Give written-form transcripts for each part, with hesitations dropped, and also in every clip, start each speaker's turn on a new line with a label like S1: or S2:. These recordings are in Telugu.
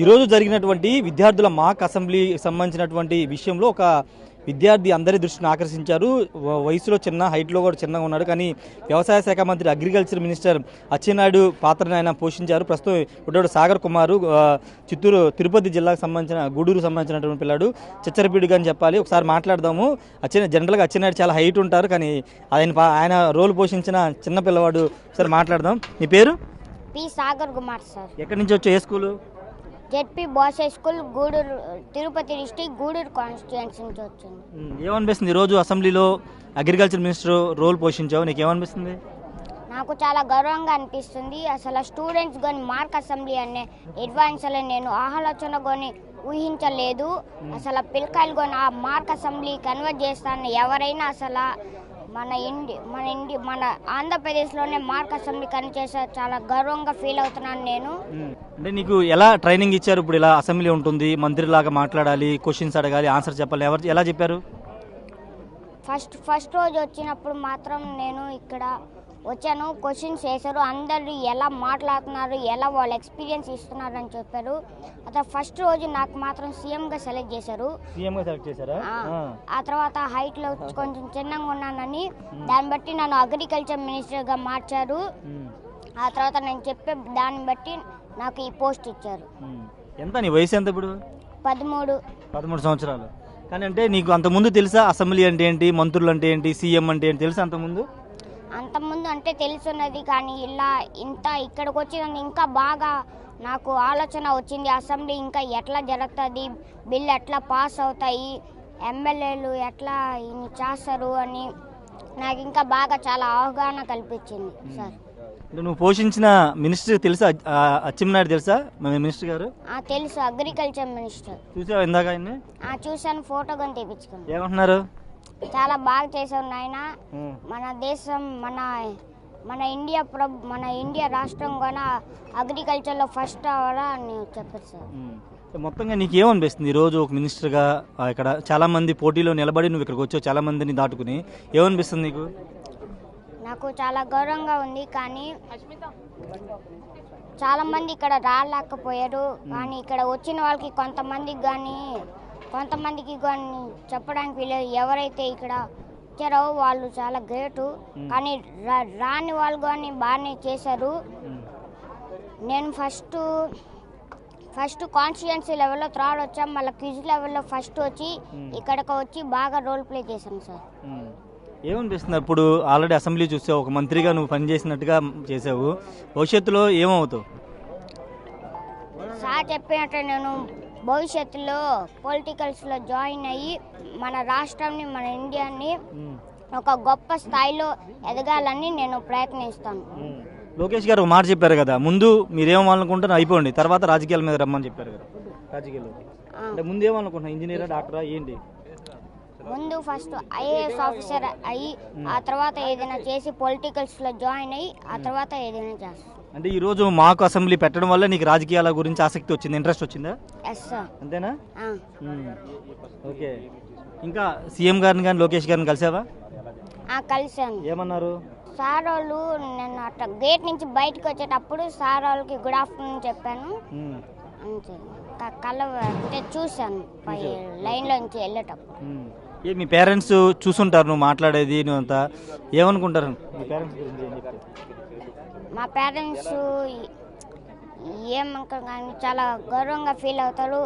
S1: ఈరోజు జరిగినటువంటి విద్యార్థుల మాక్ అసెంబ్లీ సంబంధించినటువంటి విషయంలో ఒక విద్యార్థి అందరి దృష్టిని ఆకర్షించారు. వయసులో చిన్న, హైట్లో కూడా చిన్నగా ఉన్నాడు. కానీ వ్యవసాయ శాఖ మంత్రి, అగ్రికల్చర్ మినిస్టర్ అచ్చెన్నాయుడు పాత్రను ఆయన పోషించారు. ప్రస్తుతం ఇప్పుడు సాగర్ కుమారు చిత్తూరు, తిరుపతి జిల్లాకు సంబంధించిన, గూడూరు సంబంధించినటువంటి పిల్లాడు. చిచ్చరపీడుగా అని చెప్పాలి. ఒకసారి మాట్లాడదాము. జనరల్గా అచ్చెన్నాయుడు చాలా హైట్ ఉంటారు, కానీ ఆయన రోల్ పోషించిన చిన్న పిల్లవాడు. ఒకసారి మాట్లాడదాం. నీ పేరు?
S2: P Sagar Kumar sir.
S1: ఎక్కడి నుంచి వచ్చావు? ఏ school?
S2: ZP boys high school, Gudur, Tirupati district, Gudur constituency నుంచి వచ్చింది.
S1: ఏమనిపిస్తుంది ఈరోజు అసెంబ్లీలో అగ్రికల్చర్ మినిస్టర్ రోల్ పోషించావు? నీకు ఏమనిపిస్తుంది?
S2: నాకు చాలా గౌరవంగా అనిపిస్తుంది. అసలు స్టూడెంట్స్ కానీ మార్క్ అసెంబ్లీ అనే అడ్వాన్స్ నేను ఆలోచన కొని ఊహించలేదు. అసలు పిల్లకాయలు కొని ఆ మార్క్ అసెంబ్లీ కన్వర్ట్ చేస్తాను ఎవరైనా అసలు మన ఆంధ్రప్రదేశ్లోనే మార్క్ అసెంబ్లీ కన్వర్ట్ చేసే చాలా గర్వంగా ఫీల్ అవుతున్నాను నేను.
S1: అంటే నీకు ఎలా ట్రైనింగ్ ఇచ్చారు? ఇప్పుడు ఇలా అసెంబ్లీ ఉంటుంది, మంత్రిలాగా మాట్లాడాలి, క్వశ్చన్స్ అడగాలి, ఆన్సర్ చెప్పాలి, ఎలా చెప్పారు?
S2: ఫస్ట్ రోజు వచ్చినప్పుడు మాత్రం నేను ఇక్కడ వచ్చాను, క్వశ్చన్స్ వేశారు, అందరు ఎలా మాట్లాడుతున్నారు, ఎలా వాళ్ళు ఎక్స్పీరియన్స్ ఇస్తున్నారు అని చెప్పారు. అతను ఫస్ట్ రోజు నాకు మాత్రం సీఎంగా సెలెక్ట్ చేశారు. ఆ తర్వాత హైట్లో కొంచెం చిన్నగా ఉన్నానని దాన్ని బట్టి నన్ను అగ్రికల్చర్ మినిస్టర్గా మార్చారు. ఆ తర్వాత నేను చెప్పే దాన్ని బట్టి నాకు ఈ పోస్ట్ ఇచ్చారు.
S1: ఎంత నీ వయసు? ఎంత ఇప్పుడు?
S2: 13
S1: సంవత్సరాలు. కానీ అంటే నీకు అంతకుముందు తెలుసా అసెంబ్లీ అంటే ఏంటి, మంత్రులు అంటే ఏంటి, సీఎం అంటే ఏంటి తెలుసా అంతకుముందు?
S2: అంతకుముందు అంటే తెలుసున్నది, కానీ ఇక్కడికి వచ్చిన ఇంకా బాగా నాకు ఆలోచన వచ్చింది. అసెంబ్లీ ఇంకా ఎట్లా జరుగుతుంది, బిల్లు ఎట్లా పాస్ అవుతాయి, ఎమ్మెల్యేలు ఎట్లా ఇన్ని చేస్తారు అని నాకు ఇంకా బాగా చాలా అవగాహన కల్పించింది సార్.
S1: నువ్వు పోషించిన మినిస్టర్ తెలుసా? అచ్చెన్నాయుడు తెలుసా మినిస్టర్ గారు?
S2: తెలుసు, అగ్రికల్చర్ మినిస్టర్.
S1: చూసావా ఇందాక ఆయన్ని?
S2: చూసాను, ఫోటో కానీ తెప్పించుకున్నాను.
S1: ఏమంటున్నారు?
S2: చాలా బాగా చేశారు నాయన. మన దేశం, మన ఇండియా రాష్ట్రం కూడా అగ్రికల్చర్లో ఫస్ట్ అవ్వాలా అని చెప్పారు సార్.
S1: మొత్తంగా నీకు ఏమనిపిస్తుంది ఈరోజు ఒక మినిస్టర్గా? ఇక్కడ చాలా మంది పోటీలో నిలబడి నువ్వు ఇక్కడికి వచ్చావు, చాలా మందిని దాటుకుని. ఏమనిపిస్తుంది నీకు?
S2: నాకు చాలా గౌరవంగా ఉంది, కానీ చాలా మంది ఇక్కడ రాలేకపోయారు. కానీ ఇక్కడ వచ్చిన వాళ్ళకి కొంతమందికి కానీ చెప్పడానికి వీళ్ళు ఎవరైతే ఇక్కడ వచ్చారో వాళ్ళు చాలా గ్రేటు. కానీ రాని వాళ్ళు కానీ బాగానే చేశారు. నేను ఫస్ట్ కాన్స్టిట్యుయెన్సీ లెవెల్లో థర్డ్ వచ్చాం, మళ్ళీ క్విజ్ లెవెల్లో ఫస్ట్ వచ్చి ఇక్కడికి వచ్చి బాగా రోల్ ప్లే చేశాను సార్.
S1: ఏమనిపిస్తుంది? ఇప్పుడు ఆల్రెడీ అసెంబ్లీ చూసావు, ఒక మంత్రిగా నువ్వు పనిచేసినట్టుగా చేసావు. భవిష్యత్తులో ఏమవుతావు?
S2: సార్ చెప్పినట్టు నేను భవిష్యత్తులో పొలిటికల్స్లో జాయిన్ అయ్యి మన రాష్ట్రాన్ని, మన ఇండియాని ఒక గొప్ప స్థాయిలో ఎదగాలని నేను ప్రయత్నిస్తాను.
S1: లోకేష్ గారు ఒక మాట చెప్పారు కదా, ముందు మీరేమనుకుంటారో అయిపోండి, తర్వాత రాజకీయాల మీద రమ్మని చెప్పారు కదా. రాజకీయాల్లో అంటే ముందు ఏమనుకుంటున్నా, ఇంజనీరా, డాక్టరా, ఏంటి?
S2: ముందు ఫస్ట్ ఐఏఎస్ ఆఫీసర్ అయ్యి ఆ తర్వాత ఏదైనా చేసి పొలిటికల్స్లో జాయిన్ అయ్యి ఆ తర్వాత ఏదైనా చేస్తాను.
S1: అంటే ఈరోజు మాకు అసెంబ్లీ పెట్టడం వల్ల నీకు రాజకీయాల గురించి ఆసక్తి వచ్చింది, ఇంట్రెస్ట్ వచ్చిందా?
S2: Yes sir.
S1: అంతేనా? ఓకే. ఇంకా సీఎం గారిని కానీ లోకేష్ గారిని కలిసావా?
S2: కలిసాను.
S1: ఏమన్నారు?
S2: సార్ వాళ్ళు నేను అట్లా గేట్ నుంచి బయటకు వచ్చేటప్పుడు సార్ వాళ్ళకి గుడ్ ఆఫ్టర్నూన్ చెప్పాను. అంతే, అంటే చూశాను లైన్లో నుంచి వెళ్ళేటప్పుడు.
S1: మీ పేరెంట్స్ చూసుంటారు నువ్వు మాట్లాడేది, నువ్వు అంతా ఏమనుకుంటారు మీ పేరెంట్స్ గురించి?
S2: మా పేరెంట్స్ ఏమనుకోరు కానీ చాలా గౌరవంగా ఫీల్ అవుతారు.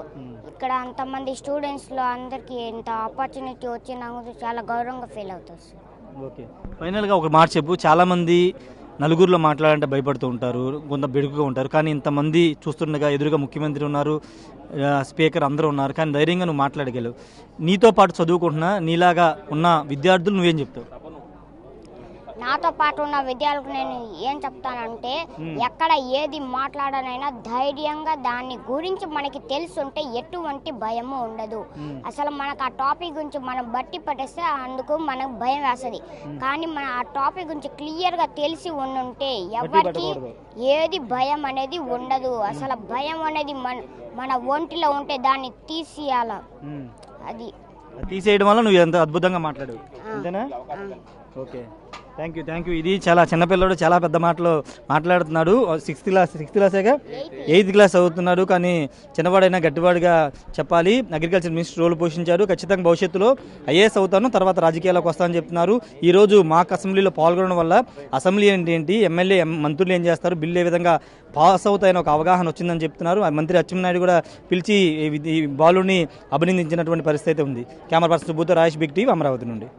S2: ఇక్కడ అంతమంది స్టూడెంట్స్లో అందరికీ ఇంత ఆపర్చునిటీ వచ్చినందుకు చాలా గౌరవంగా ఫీల్ అవుతారు సార్.
S1: ఓకే. ఫైనల్గా ఒక మాట చెప్పు. చాలామంది నలుగురిలో మాట్లాడాలంటే భయపడుతూ ఉంటారు, కొంత బెడుకుగా ఉంటారు. కానీ ఇంతమంది చూస్తుండగా ఎదురుగా ముఖ్యమంత్రి ఉన్నారు, స్పీకర్ అందరూ ఉన్నారు, కానీ ధైర్యంగా నువ్వు మాట్లాడగలవు. నీతో పాటు చదువుకుంటున్నా నీలాగా ఉన్న విద్యార్థులు నువ్వేం చెప్తావు?
S2: నాతో పాటు ఉన్న విద్యార్థులకు నేను ఏం చెప్తానంటే, ఎక్కడ ఏది మాట్లాడనైనా ధైర్యంగా దాని గురించి మనకి తెలుసుంటే ఎటువంటి భయము ఉండదు. అసలు మనకు ఆ టాపిక్ గురించి మనం బట్టి పట్టేస్తే అందుకు మనకు భయం వేస్తుంది. కానీ మన ఆ టాపిక్ గురించి క్లియర్గా తెలిసి ఉండుంటే ఎవరికి ఏది భయం అనేది ఉండదు. అసలు భయం అనేది మన ఒంటిలో ఉంటే దాన్ని తీసేయాల. అది
S1: తీసేయడం వల్ల నువ్వు ఎంత అద్భుతంగా మాట్లాడావు. అంతేనా? ఓకే. Thank you. ఇది చాలా చిన్నపిల్లడు చాలా పెద్ద మాటలు మాట్లాడుతున్నాడు. సిక్స్త్ క్లాసేగా 8th క్లాస్ చదువుతున్నాడు. కానీ చిన్నవాడైనా గట్టివాడిగా చెప్పాలి. అగ్రికల్చర్ మినిస్టర్ రోల్ పోషించారు. ఖచ్చితంగా భవిష్యత్తులో ఐఏఎస్ అవుతాను, తర్వాత రాజకీయాల్లోకి వస్తానని చెప్తున్నారు. ఈరోజు మాక్ అసెంబ్లీలో పాల్గొనడం వల్ల అసెంబ్లీ ఏంటి, ఎమ్మెల్యే మంత్రులు ఏం చేస్తారు, బిల్లు ఏ విధంగా పాస్ అవుతాయని ఒక అవగాహన వచ్చిందని చెప్తున్నారు. మంత్రి అచ్చెన్నాయుడు కూడా పిలిచి ఈ బాలుని అభినందించినటువంటి పరిస్థితి ఉంది. కెమెరా పర్సన్ సుబ్బుతో రాజేష్, బిగ్ టీవీ, అమరావతి నుండి.